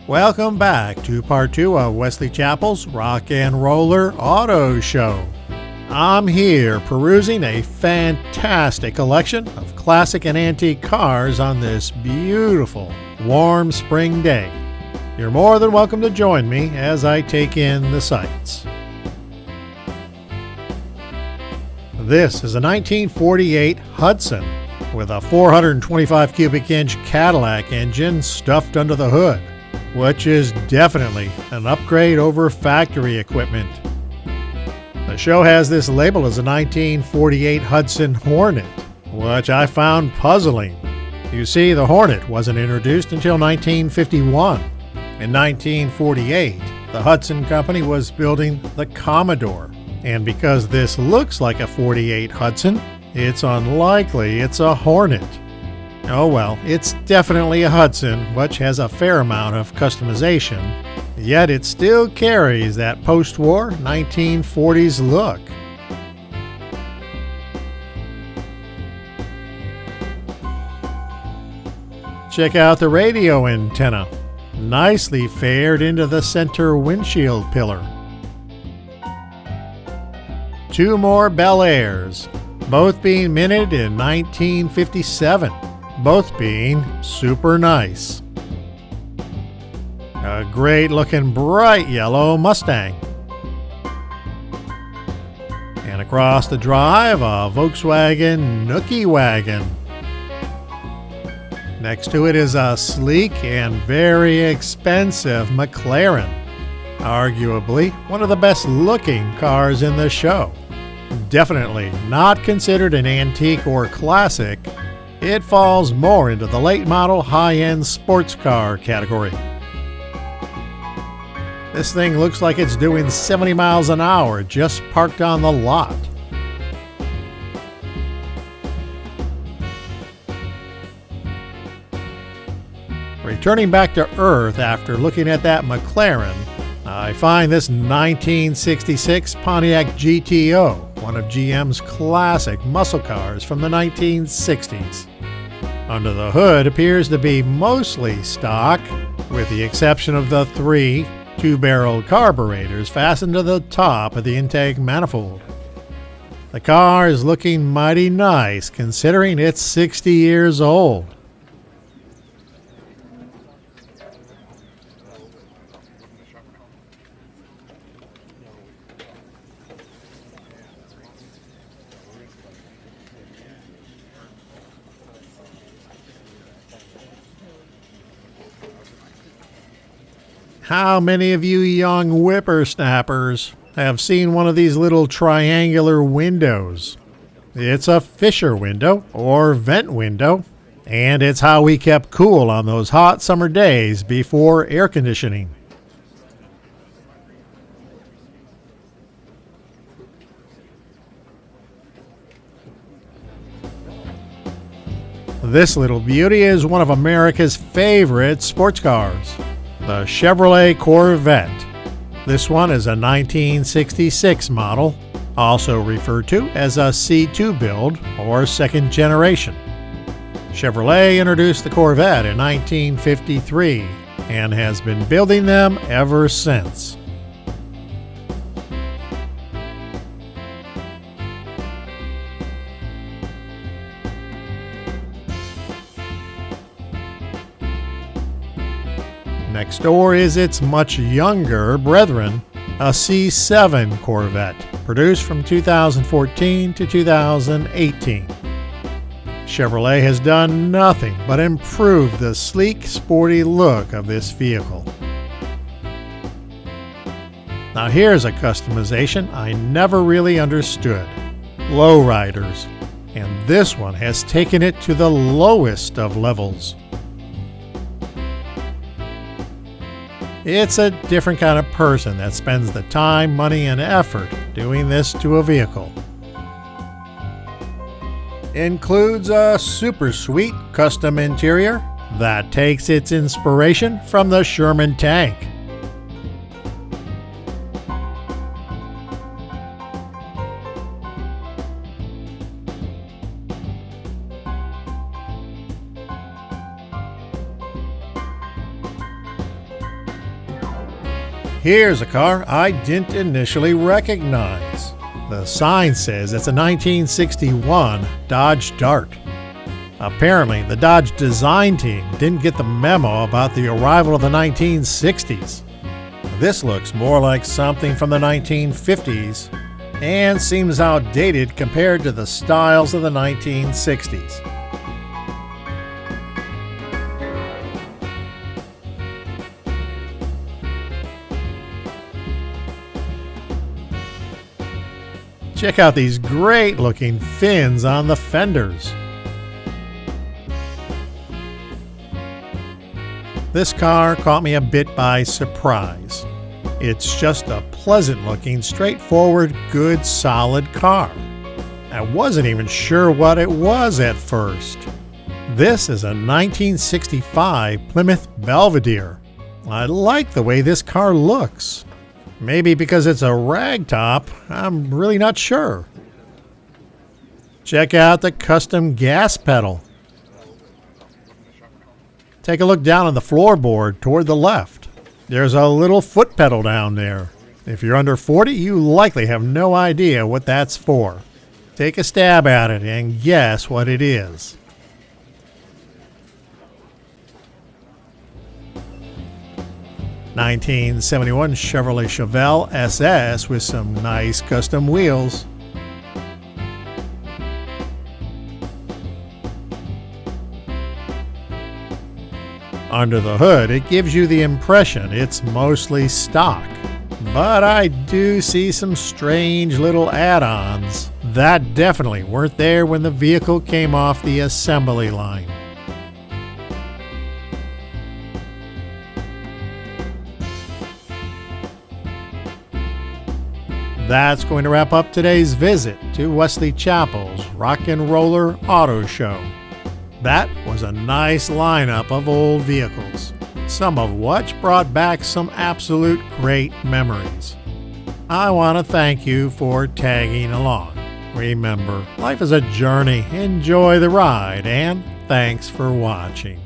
Welcome back to part 2 of Wesley Chappell's Rock and Roller Auto Show. I'm here perusing a fantastic collection of classic and antique cars on this beautiful, warm spring day. You're more than welcome to join me as I take in the sights. This is a 1948 Hudson with a 425 cubic inch Cadillac engine stuffed under the hood, which is definitely an upgrade over factory equipment. The show has this labeled as a 1948 Hudson Hornet, which I found puzzling. You see, the Hornet wasn't introduced until 1951. In 1948, the Hudson Company was building the Commodore, and because this looks like a 48 Hudson, it's unlikely it's a Hornet. Oh well, it's definitely a Hudson, which has a fair amount of customization, yet it still carries that post-war 1940s look. Check out the radio antenna, nicely fared into the center windshield pillar. Two more Bel Airs, both being minted in 1957, both being super nice. A great looking bright yellow Mustang. And across the drive, a Volkswagen Nookie Wagon. Next to it is a sleek and very expensive McClaren. Arguably one of the best looking cars in the show. Definitely not considered an antique or classic. It falls more into the late model high-end sports car category. This thing looks like it's doing 70 miles an hour just parked on the lot. Returning back to Earth after looking at that McClaren, I find this 1966 Pontiac GTO, one of GM's classic muscle cars from the 1960s. Under the hood appears to be mostly stock, with the exception of the three two-barreled carburetors fastened to the top of the intake manifold. The car is looking mighty nice considering it's 60 years old. How many of you young whippersnappers have seen one of these little triangular windows? It's a Fisher window or vent window, and it's how we kept cool on those hot summer days before air conditioning. This little beauty is one of America's favorite sports cars, the Chevrolet Corvette. This one is a 1966 model, also referred to as a C2 build or second generation. Chevrolet introduced the Corvette in 1953 and has been building them ever since. Next door is its much younger brethren, a C7 Corvette, produced from 2014 to 2018. Chevrolet has done nothing but improve the sleek, sporty look of this vehicle. Now here's a customization I never really understood: lowriders, and this one has taken it to the lowest of levels. It's a different kind of person that spends the time, money, and effort doing this to a vehicle. Includes a super sweet custom interior that takes its inspiration from the Sherman tank. Here's a car I didn't initially recognize. The sign says it's a 1961 Dodge Dart. Apparently, the Dodge design team didn't get the memo about the arrival of the 1960s. This looks more like something from the 1950s and seems outdated compared to the styles of the 1960s. Check out these great looking fins on the fenders. This car caught me a bit by surprise. It's just a pleasant looking, straightforward, good, solid car. I wasn't even sure what it was at first. This is a 1965 Plymouth Belvedere. I like the way this car looks. Maybe because it's a ragtop, I'm really not sure. Check out the custom gas pedal. Take a look down on the floorboard toward the left. There's a little foot pedal down there. If you're under 40, you likely have no idea what that's for. Take a stab at it and guess what it is. '71 Chevrolet Chevelle SS with some nice custom wheels. Under the hood, it gives you the impression it's mostly stock. But I do see some strange little add-ons that definitely weren't there when the vehicle came off the assembly line. That's going to wrap up today's visit to Wesley Chapel's Rock and Roller Auto Show. That was a nice lineup of old vehicles, some of which brought back some absolute great memories. I want to thank you for tagging along. Remember, life is a journey. Enjoy the ride, and thanks for watching.